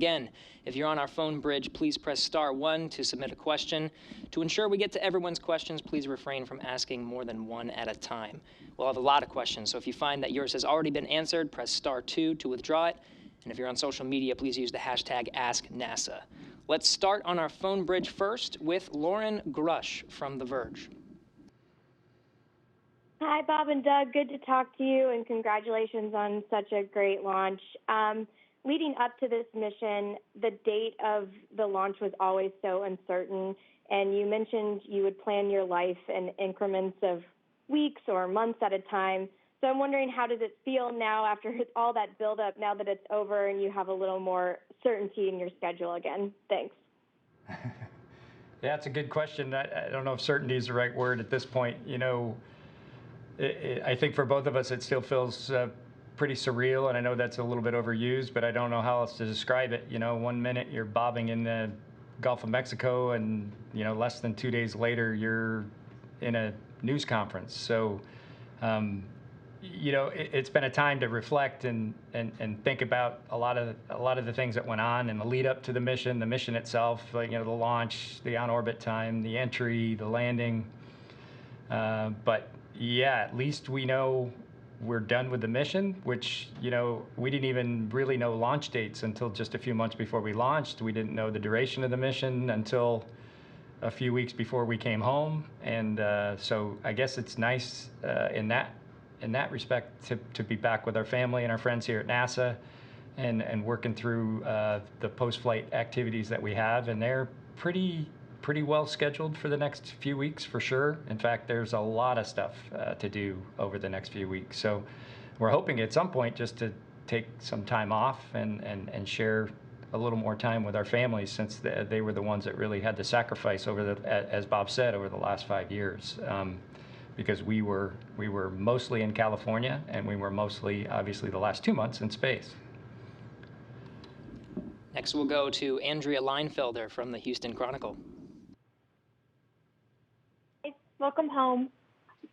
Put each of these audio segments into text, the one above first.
Again, if you're on our phone bridge, please press *1 to submit a question. To ensure we get to everyone's questions, please refrain from asking more than one at a time. We'll have a lot of questions, so if you find that yours has already been answered, press *2 to withdraw it. And if you're on social media, please use the hashtag AskNASA. Let's start on our phone bridge first with Lauren Grush from The Verge. Hi, Bob and Doug. Good to talk to you, and congratulations on such a great launch. Leading up to this mission, the date of the launch was always so uncertain, and you mentioned you would plan your life in increments of weeks or months at a time. So I'm wondering, how does it feel now after all that buildup, now that it's over and you have a little more certainty in your schedule again? Thanks. Yeah, it's a good question. I don't know if certainty is the right word at this point. You know, I think for both of us, it still feels pretty surreal, and I know that's a little bit overused, but I don't know how else to describe it. You know, one minute you're bobbing in the Gulf of Mexico, and you know, less than 2 days later you're in a news conference. So, you know, it's been a time to reflect and think about a lot of the things that went on in the lead up to the mission itself, like, you know, the launch, the on orbit time, the entry, the landing. But yeah, at least we know we're done with the mission, which, you know, we didn't even really know launch dates until just a few months before we launched. We didn't know the duration of the mission until a few weeks before we came home. And so I guess it's nice in that respect to be back with our family and our friends here at NASA and working through the post-flight activities that we have. And they're pretty well scheduled for the next few weeks, for sure. In fact, there's a lot of stuff to do over the next few weeks. So we're hoping at some point just to take some time off and share a little more time with our families, since they were the ones that really had to sacrifice as Bob said, over the last 5 years. Because we were mostly in California, and we were mostly, obviously, the last 2 months in space. Next, we'll go to Andrea Leinfelder from the Houston Chronicle. Welcome home.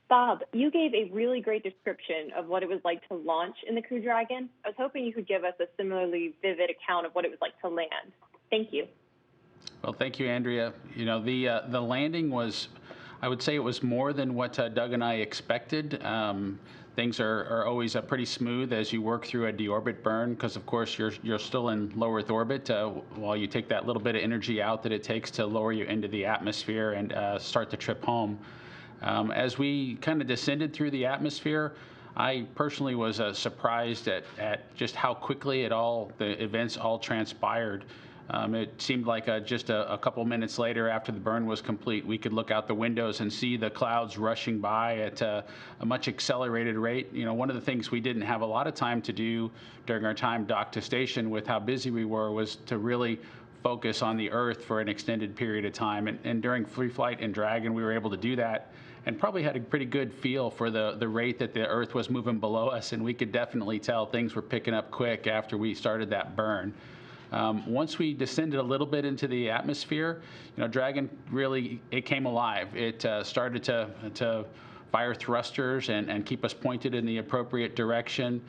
Bob, you gave a really great description of what it was like to launch in the Crew Dragon. I was hoping you could give us a similarly vivid account of what it was like to land. Thank you. Well, thank you, Andrea. You know, the landing was, I would say it was more than what Doug and I expected. Things are always pretty smooth as you work through a deorbit burn, because of course you're still in low Earth orbit while you take that little bit of energy out that it takes to lower you into the atmosphere and start the trip home. As we kind of descended through the atmosphere, I personally was surprised at just how quickly the events all transpired. It seemed like just a couple minutes later, after the burn was complete, we could look out the windows and see the clouds rushing by at a much accelerated rate. You know, one of the things we didn't have a lot of time to do during our time docked to station with how busy we were was to really focus on the Earth for an extended period of time. And during free flight in Dragon, we were able to do that and probably had a pretty good feel for the rate that the Earth was moving below us. And we could definitely tell things were picking up quick after we started that burn. Once we descended a little bit into the atmosphere, you know, Dragon really, it came alive. It started to fire thrusters and keep us pointed in the appropriate direction.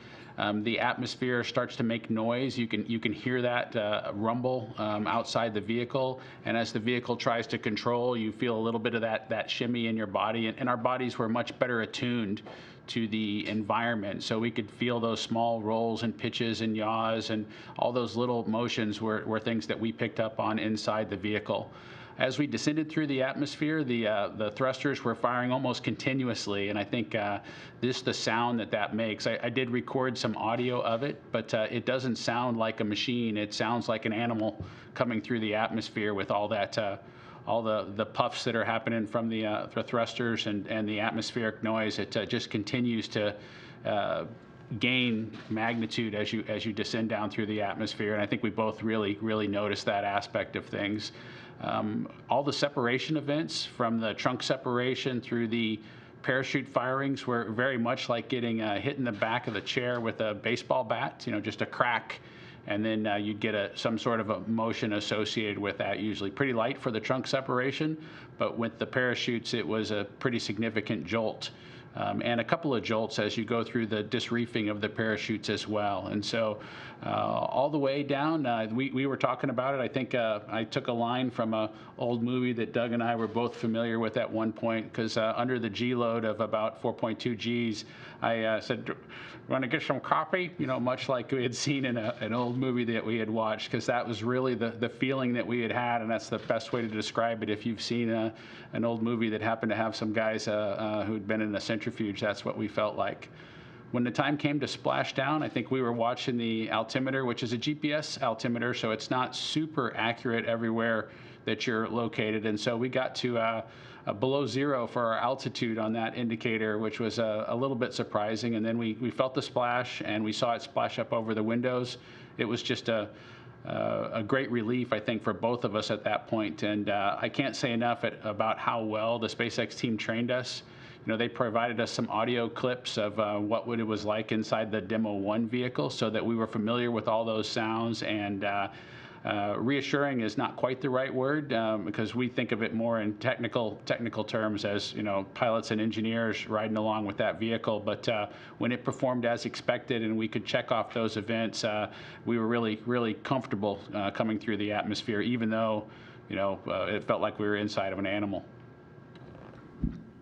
The atmosphere starts to make noise. You can hear that rumble outside the vehicle, and as the vehicle tries to control, you feel a little bit of that shimmy in your body, and our bodies were much better attuned to the environment, so we could feel those small rolls and pitches and yaws, and all those little motions were things that we picked up on inside the vehicle. As we descended through the atmosphere, the thrusters were firing almost continuously, and I think the sound that makes, I did record some audio of it, but it doesn't sound like a machine. It sounds like an animal coming through the atmosphere with all that all the puffs that are happening from the thrusters and the atmospheric noise. It just continues to gain magnitude as you descend down through the atmosphere, and I think we both really noticed that aspect of things. All the separation events, from the trunk separation through the parachute firings, were very much like getting hit in the back of the chair with a baseball bat, you know, just a crack, and then you'd get some sort of a motion associated with that, usually pretty light for the trunk separation, but with the parachutes it was a pretty significant jolt. and a couple of jolts as you go through the disreefing of the parachutes as well. And so all the way down, we were talking about it. I think I took a line from an old movie that Doug and I were both familiar with at one point, because under the G load of about 4.2 Gs, I said, want to get some coffee? You know, much like we had seen in an old movie that we had watched, because that was really the feeling that we had, and that's the best way to describe it. If you've seen an old movie that happened to have some guys who'd been in a centrifuge, that's what we felt like. When the time came to splashdown, I think we were watching the altimeter, which is a GPS altimeter, so it's not super accurate everywhere that you're located. And so we got to below zero for our altitude on that indicator, which was a little bit surprising. And then we felt the splash, and we saw it splash up over the windows. It was just a great relief, I think, for both of us at that point. And I can't say enough about how well the SpaceX team trained us. You know, they provided us some audio clips of what it was like inside the Demo-1 vehicle, so that we were familiar with all those sounds. And reassuring is not quite the right word, because we think of it more in technical terms as, you know, pilots and engineers riding along with that vehicle. But when it performed as expected and we could check off those events, we were really comfortable coming through the atmosphere, even though, you know, it felt like we were inside of an animal.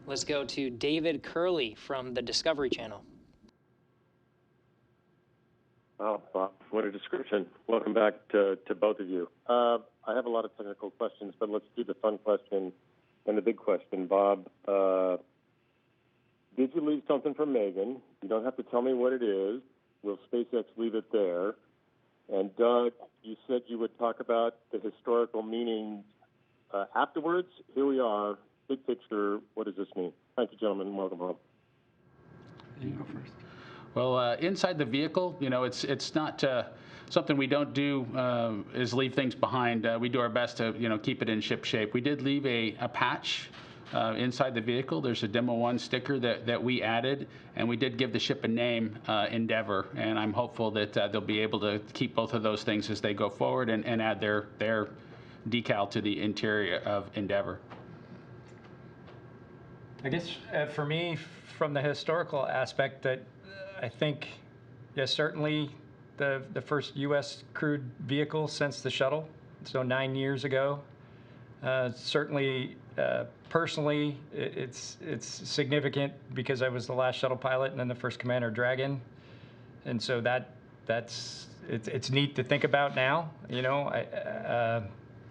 Let's go to David Curley from the Discovery Channel. Oh, Bob, what a description. Welcome back to both of you. I have a lot of technical questions, but let's do the fun question and the big question. Bob, did you leave something for Megan? You don't have to tell me what it is. Will SpaceX leave it there? And Doug, you said you would talk about the historical meaning afterwards. Here we are. Big picture, what does this mean? Thank you, gentlemen. Welcome home. You go first. Well, inside the vehicle, you know, it's not something we don't do is leave things behind. We do our best to, you know, keep it in ship shape. We did leave a patch inside the vehicle. There's a Demo-1 sticker that we added, and we did give the ship a name, Endeavor. And I'm hopeful that they'll be able to keep both of those things as they go forward and add their decal to the interior of Endeavor. I guess for me, from the historical aspect, that I think, yes, certainly the first U.S. crewed vehicle since the shuttle, so 9 years ago. Certainly, personally, it's significant because I was the last shuttle pilot and then the first Commander Dragon, and so it's neat to think about now. You know,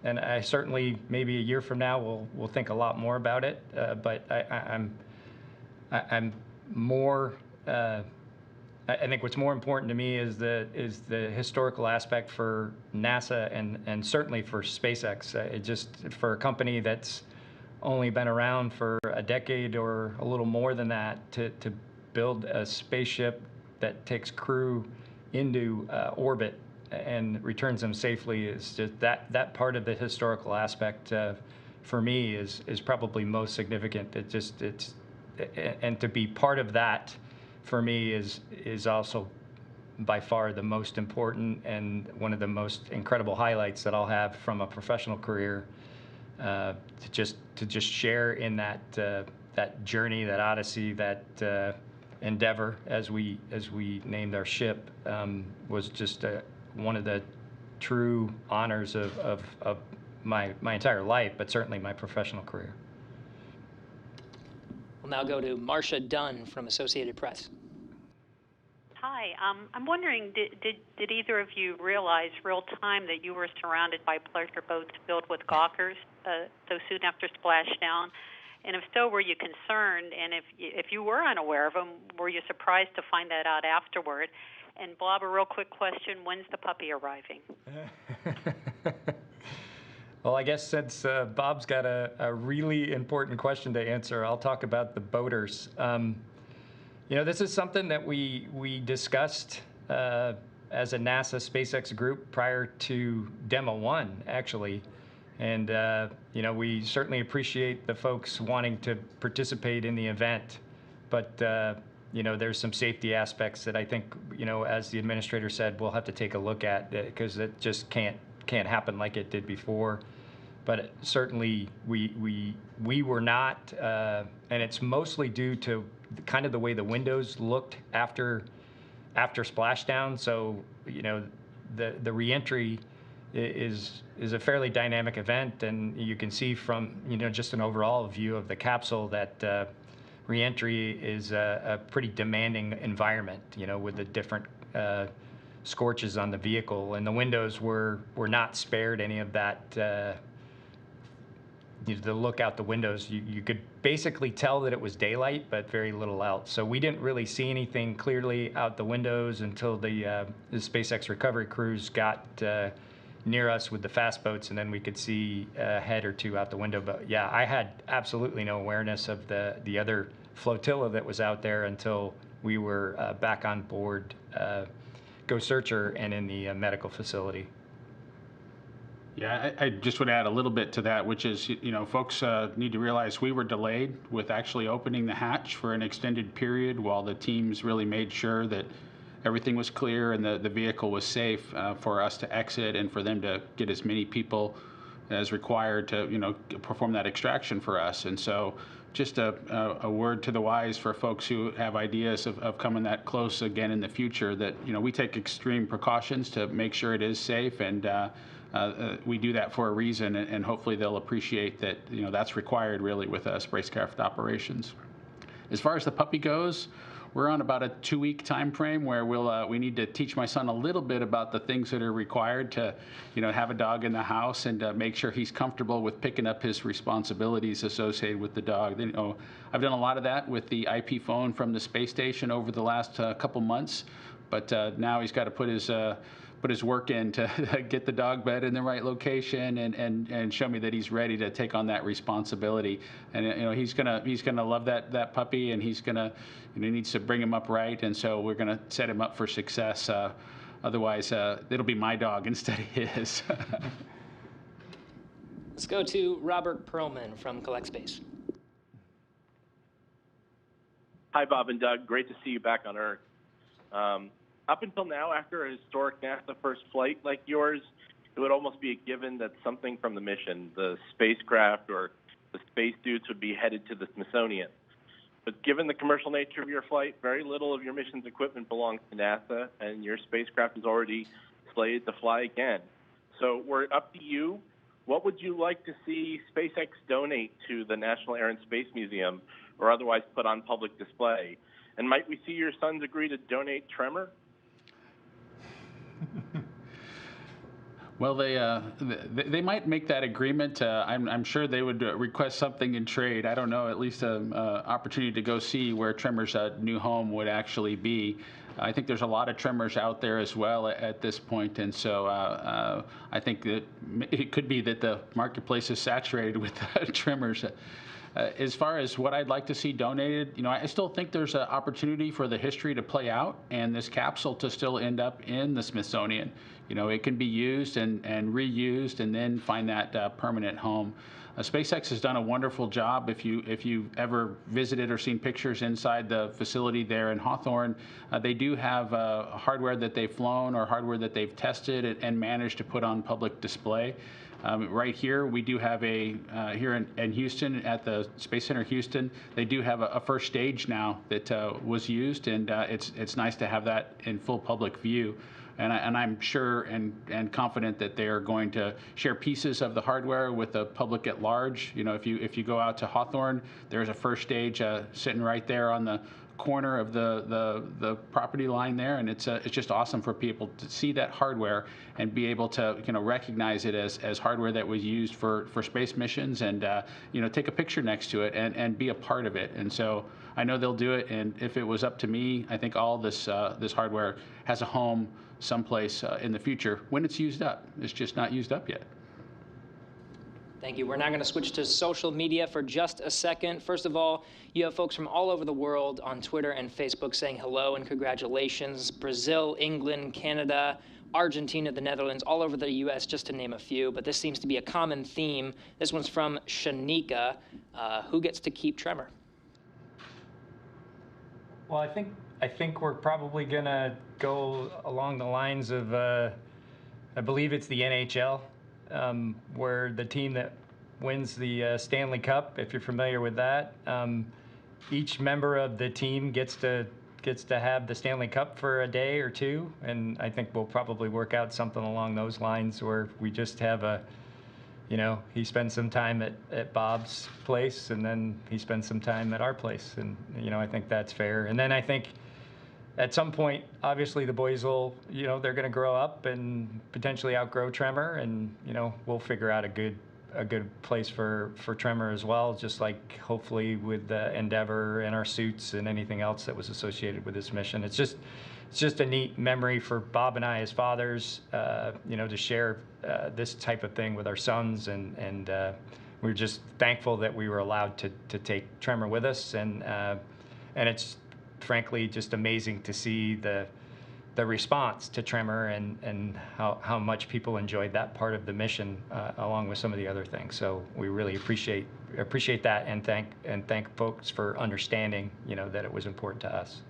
and I certainly, maybe a year from now, we'll think a lot more about it. But I'm more. I think what's more important to me is the historical aspect for NASA and certainly for SpaceX. It just, for a company that's only been around for a decade or a little more than that, to build a spaceship that takes crew into orbit and returns them safely, is just that part of the historical aspect for me is probably most significant. And to be part of that for me is also by far the most important and one of the most incredible highlights that I'll have from a professional career. To just share in that journey, that odyssey, that endeavor, as we named our ship, was just one of the true honors of my entire life, but certainly my professional career. We'll now go to Marcia Dunn from Associated Press. Hi, I'm wondering, did either of you realize real time that you were surrounded by pleasure boats filled with gawkers so soon after splashdown? And if so, were you concerned? And if you were unaware of them, were you surprised to find that out afterward? And Bob, a real quick question, when's the puppy arriving? Well, I guess since Bob's got a really important question to answer, I'll talk about the boaters. You know, this is something that we discussed as a NASA SpaceX group prior to Demo-1, actually. And, you know, we certainly appreciate the folks wanting to participate in the event. But, you know, there's some safety aspects that I think, you know, as the administrator said, we'll have to take a look at, because it just can't happen like it did before. But certainly we were not, and it's mostly due to kind of the way the windows looked after splashdown. So, you know, the reentry is a fairly dynamic event, and you can see from, you know, just an overall view of the capsule that reentry is a pretty demanding environment, you know, with the different scorches on the vehicle, and the windows were not spared any of that. The look out the windows, you could basically tell that it was daylight, but very little else. So we didn't really see anything clearly out the windows until the SpaceX recovery crews got near us with the fast boats, and then we could see a head or two out the window. But yeah, I had absolutely no awareness of the other flotilla that was out there until we were back on board Go Searcher and in the medical facility. Yeah, I just would add a little bit to that, which is, you know, folks need to realize we were delayed with actually opening the hatch for an extended period while the teams really made sure that everything was clear and the vehicle was safe for us to exit and for them to get as many people as required to, you know, perform that extraction for us. And so just a word to the wise for folks who have ideas of coming that close again in the future, that, you know, we take extreme precautions to make sure it is safe, and we do that for a reason, and hopefully they'll appreciate that, you know, that's required really with spacecraft operations. As far as the puppy goes, we're on about a 2-week time frame where we need to teach my son a little bit about the things that are required to, you know, have a dog in the house, and make sure he's comfortable with picking up his responsibilities associated with the dog. You know, I've done a lot of that with the IP phone from the space station over the last couple months, but now he's got to put his work in to get the dog bed in the right location and show me that he's ready to take on that responsibility. And, you know, he's gonna love that puppy, and he's gonna, you know, needs to bring him up right, and so we're gonna set him up for success. Otherwise, it'll be my dog instead of his. Let's go to Robert Perlman from Collect Space. Hi, Bob and Doug. Great to see you back on Earth. Up until now, after a historic NASA first flight like yours, it would almost be a given that something from the mission, the spacecraft or the spacesuits, would be headed to the Smithsonian. But given the commercial nature of your flight, very little of your mission's equipment belongs to NASA, and your spacecraft is already slated to fly again. So we're up to you. What would you like to see SpaceX donate to the National Air and Space Museum, or otherwise put on public display? And might we see your sons agree to donate Tremor? Well, they might make that agreement. I'm sure they would request something in trade. I don't know, at least an opportunity to go see where Tremor's new home would actually be. I think there's a lot of Tremors out there as well at this point, and so I think that it could be that the marketplace is saturated with Tremors. As far as what I'd like to see donated, you know, I still think there's an opportunity for the history to play out and this capsule to still end up in the Smithsonian. You know, it can be used and reused and then find that permanent home. SpaceX has done a wonderful job. If you've ever visited or seen pictures inside the facility there in Hawthorne, they do have hardware that they've flown or hardware that they've tested and managed to put on public display. Right here, we do have here in Houston at the Space Center Houston, they do have a first stage now that was used, and it's nice to have that in full public view. And I'm sure and confident that they are going to share pieces of the hardware with the public at large. You know, if you go out to Hawthorne, there's a first stage sitting right there on the corner of the property line there, and it's just awesome for people to see that hardware and be able to, you know, recognize it as hardware that was used for space missions, and you know, take a picture next to it and be a part of it. And so I know they'll do it, and if it was up to me, I think all this hardware has a home someplace in the future when it's used up. It's just not used up yet. Thank you. We're now going to switch to social media for just a second. First of all, you have folks from all over the world on Twitter and Facebook saying hello and congratulations. Brazil, England, Canada, Argentina, the Netherlands, all over the U.S., just to name a few. But this seems to be a common theme. This one's from Shanika. Who gets to keep Tremor? Well, I think we're probably going to go along the lines of, I believe it's the NHL, where the team that wins the Stanley Cup, if you're familiar with that, each member of the team gets to have the Stanley Cup for a day or two, and I think we'll probably work out something along those lines where we just have he spends some time at Bob's place, and then he spends some time at our place, and I think that's fair. And then I think at some point, obviously the boys will, they're going to grow up and potentially outgrow Tremor, and we'll figure out a good place for Tremor as well, just like hopefully with Endeavor and our suits and anything else that was associated with this mission. It's just a neat memory for Bob and I as fathers, to share this type of thing with our sons, and we're just thankful that we were allowed to take Tremor with us, and it's frankly just amazing to see the response to Tremor and how much people enjoyed that part of the mission, along with some of the other things. So we really appreciate that, and thank folks for understanding that it was important to us.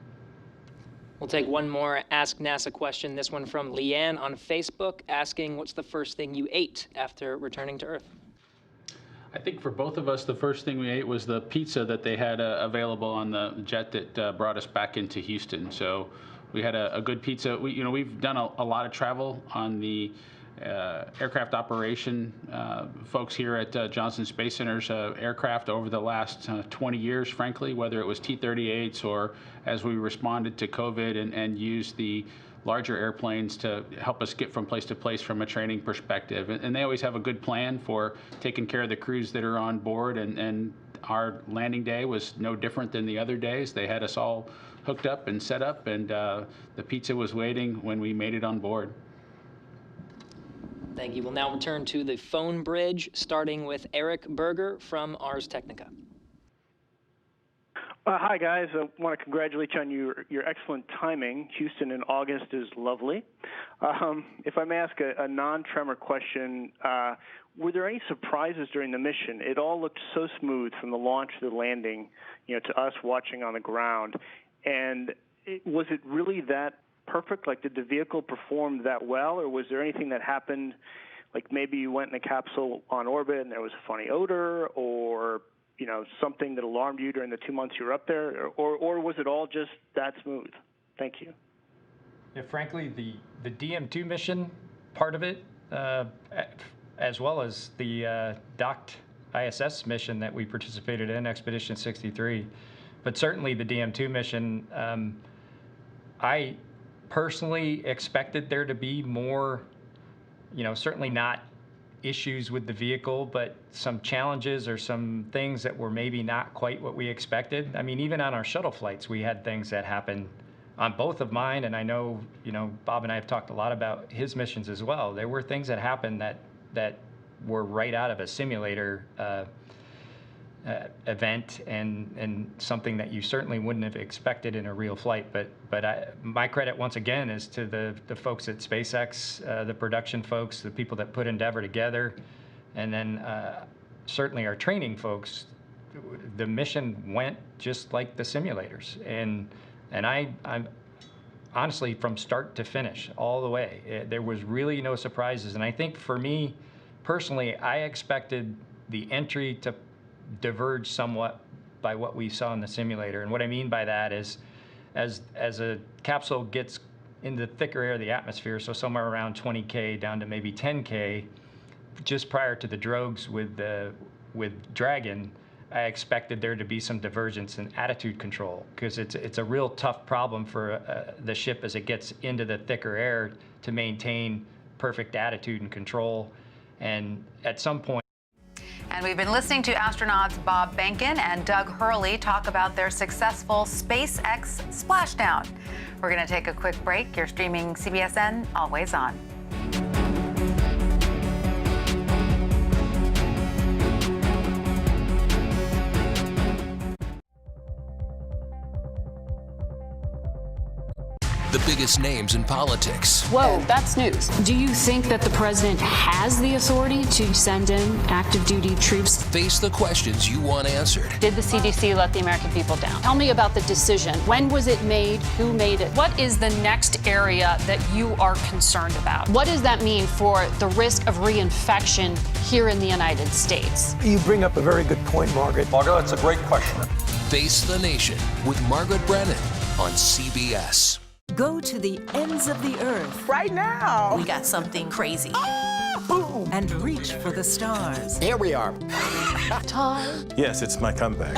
We'll take one more Ask NASA question, this one from Leanne on Facebook, asking, what's the first thing you ate after returning to Earth? I think for both of us, the first thing we ate was the pizza that they had available on the jet that brought us back into Houston. So we had a good pizza. We've done a lot of travel on the aircraft operation folks here at Johnson Space Center's aircraft over the last 20 years, frankly, whether it was T-38s or as we responded to COVID and used the larger airplanes to help us get from place to place from a training perspective. And they always have a good plan for taking care of the crews that are on board, and our landing day was no different than the other days. They had us all hooked up and set up, and the pizza was waiting when we made it on board. Thank you. We'll now return to the phone bridge, starting with Eric Berger from Ars Technica. Hi, guys. I want to congratulate you on your excellent timing. Houston in August is lovely. If I may ask a non-Tremor question, were there any surprises during the mission? It all looked so smooth from the launch to the landing, to us watching on the ground. And was it really that perfect? Like, did the vehicle perform that well, or was there anything that happened, like maybe you went in a capsule on orbit and there was a funny odor, or something that alarmed you during the 2 months you were up there, or was it all just that smooth? Thank you. Yeah, frankly, the DM-2 mission part of it, as well as the docked ISS mission that we participated in, Expedition 63, but certainly the DM-2 mission, I personally expected there to be more, certainly not issues with the vehicle, but some challenges or some things that were maybe not quite what we expected. I mean, even on our shuttle flights, we had things that happened on both of mine, and I know, Bob and I have talked a lot about his missions as well. There were things that happened that were right out of a simulator event, and something that you certainly wouldn't have expected in a real flight. But my credit once again is to the folks at SpaceX, the production folks, the people that put Endeavor together, and then certainly our training folks. The mission went just like the simulators, and I'm honestly, from start to finish, all the way, there was really no surprises. And I think for me personally, I expected the entry to diverge somewhat by what we saw in the simulator. And what I mean by that is, as a capsule gets into the thicker air of the atmosphere, so somewhere around 20K down to maybe 10K, just prior to the drogues with Dragon, I expected there to be some divergence in attitude control, because it's a real tough problem for the ship as it gets into the thicker air to maintain perfect attitude and control. And at some point, and we've been listening to astronauts Bob Behnken and Doug Hurley talk about their successful SpaceX splashdown. We're going to take a quick break. You're streaming CBSN, always on. The biggest names in politics. Whoa, that's news. Do you think that the president has the authority to send in active duty troops? Face the questions you want answered. Did the CDC let the American people down? Tell me about the decision. When was it made? Who made it? What is the next area that you are concerned about? What does that mean for the risk of reinfection here in the United States? You bring up a very good point, Margaret. Margaret, that's a great question. Face the Nation with Margaret Brennan on CBS. Go to the ends of the earth. Right now. We got something crazy. Boom. And reach for the stars. There we are. Time. Yes, it's my comeback.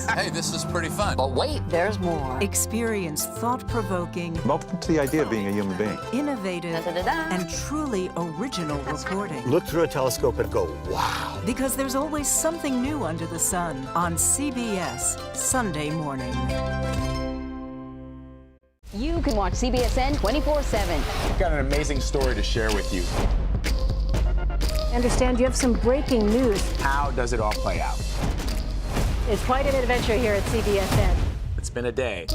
Hey, this is pretty fun. But wait, there's more. Experience thought-provoking. Welcome to the idea of being a human being. Innovative and truly original reporting. Look through a telescope and go, wow. Because there's always something new under the sun on CBS Sunday morning. You can watch CBSN 24/7. We've got an amazing story to share with you. I understand you have some breaking news. How does it all play out? It's quite an adventure here at CBSN. It's been a day.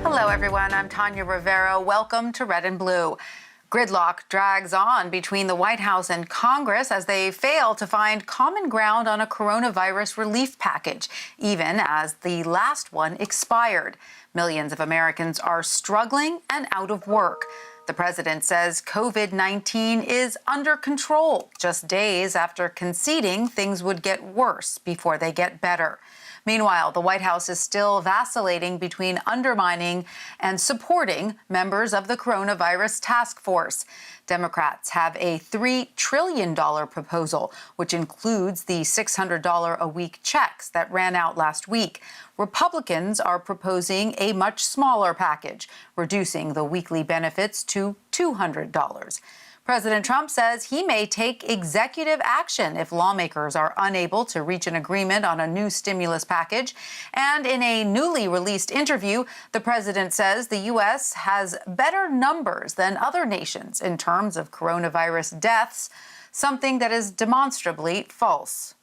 Hello, everyone. I'm Tanya Rivera. Welcome to Red and Blue. Gridlock drags on between the White House and Congress as they fail to find common ground on a coronavirus relief package, even as the last one expired. Millions of Americans are struggling and out of work. The president says COVID-19 is under control, just days after conceding things would get worse before they get better. Meanwhile, the White House is still vacillating between undermining and supporting members of the coronavirus task force. Democrats have a $3 trillion proposal, which includes the $600 a week checks that ran out last week. Republicans are proposing a much smaller package, reducing the weekly benefits to $200. President Trump says he may take executive action if lawmakers are unable to reach an agreement on a new stimulus package. And in a newly released interview, the president says the U.S. has better numbers than other nations in terms of coronavirus deaths, something that is demonstrably false.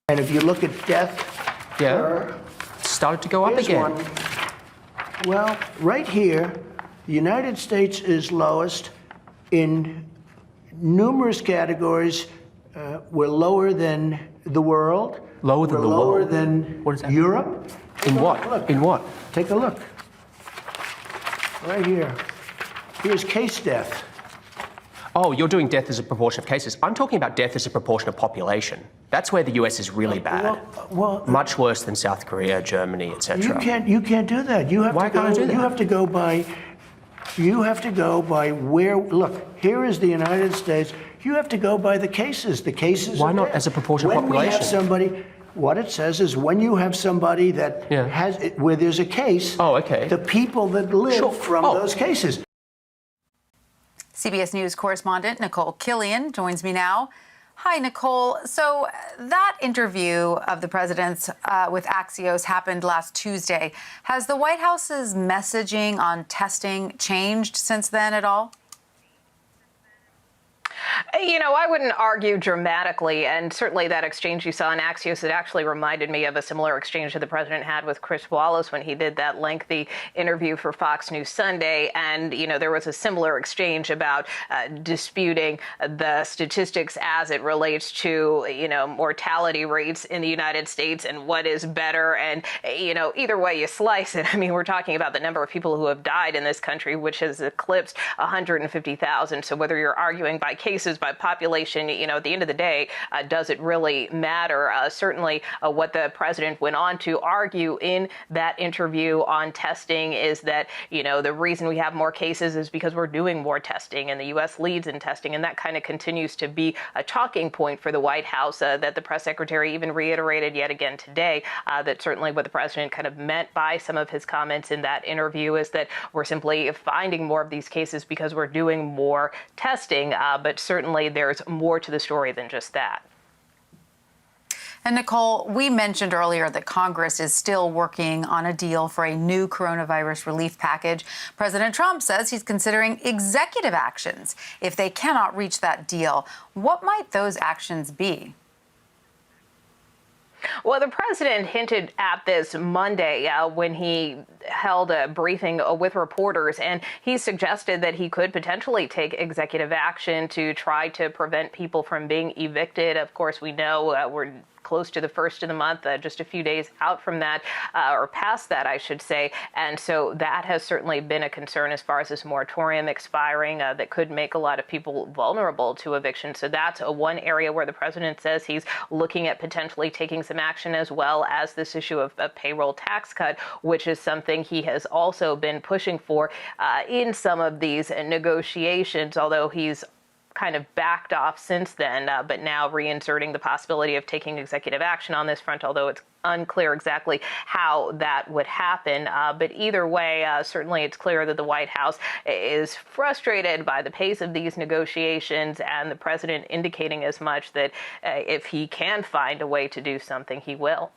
And if you look at death, started to go up again. One. Well, right here, the United States is lowest. In numerous categories, we're lower than the world. Lower than the world? Lower than Europe. In what? Look. In what? Take a look. Right here. Here's case death. Oh, you're doing death as a proportion of cases. I'm talking about death as a proportion of population. That's where the US is really bad. Well, much worse than South Korea, Germany, etc. You can't do that. You have Why to go, can't I do that? You have to go by where, look, here is the United States. You have to go by the cases. The cases Why are not there. as a proportion of When population? we have somebody, what it says is when you have somebody that has, where there's a case, the people that live from those cases. CBS News correspondent Nicole Killian joins me now. Hi, Nicole. So that interview of the president's with Axios happened last Tuesday. Has the White House's messaging on testing changed since then at all? You know, I wouldn't argue dramatically, and certainly that exchange you saw in Axios, it actually reminded me of a similar exchange that the president had with Chris Wallace when he did that lengthy interview for Fox News Sunday. And, you know, there was a similar exchange about disputing the statistics as it relates to, you know, mortality rates in the United States and what is better. And, you know, either way you slice it, I mean, we're talking about the number of people who have died in this country, which has eclipsed 150,000. So whether you're arguing by cases, by population, you know, at the end of the day, does it really matter? Certainly what the president went on to argue in that interview on testing is that, you know, the reason we have more cases is because we're doing more testing and the U.S. leads in testing. And that kind of continues to be a talking point for the White House that the press secretary even reiterated yet again today, that certainly what the president kind of meant by some of his comments in that interview is that we're simply finding more of these cases because we're doing more testing. But certainly there's more to the story than just that. And Nicole, we mentioned earlier that Congress is still working on a deal for a new coronavirus relief package. President Trump says he's considering executive actions if they cannot reach that deal. What might those actions be? Well, the president hinted at this Monday when he held a briefing with reporters, and he suggested that he could potentially take executive action to try to prevent people from being evicted. Of course, we know we're close to the first of the month, just a few days out from that, or past that, I should say. And so that has certainly been a concern as far as this moratorium expiring that could make a lot of people vulnerable to eviction. So that's one area where the president says he's looking at potentially taking some action, as well as this issue of a payroll tax cut, which is something he has also been pushing for in some of these negotiations, although he's kind of backed off since then, but now reinserting the possibility of taking executive action on this front, although it's unclear exactly how that would happen. But either way, certainly it's clear that the White House is frustrated by the pace of these negotiations, and the president indicating as much, that if he can find a way to do something, he will.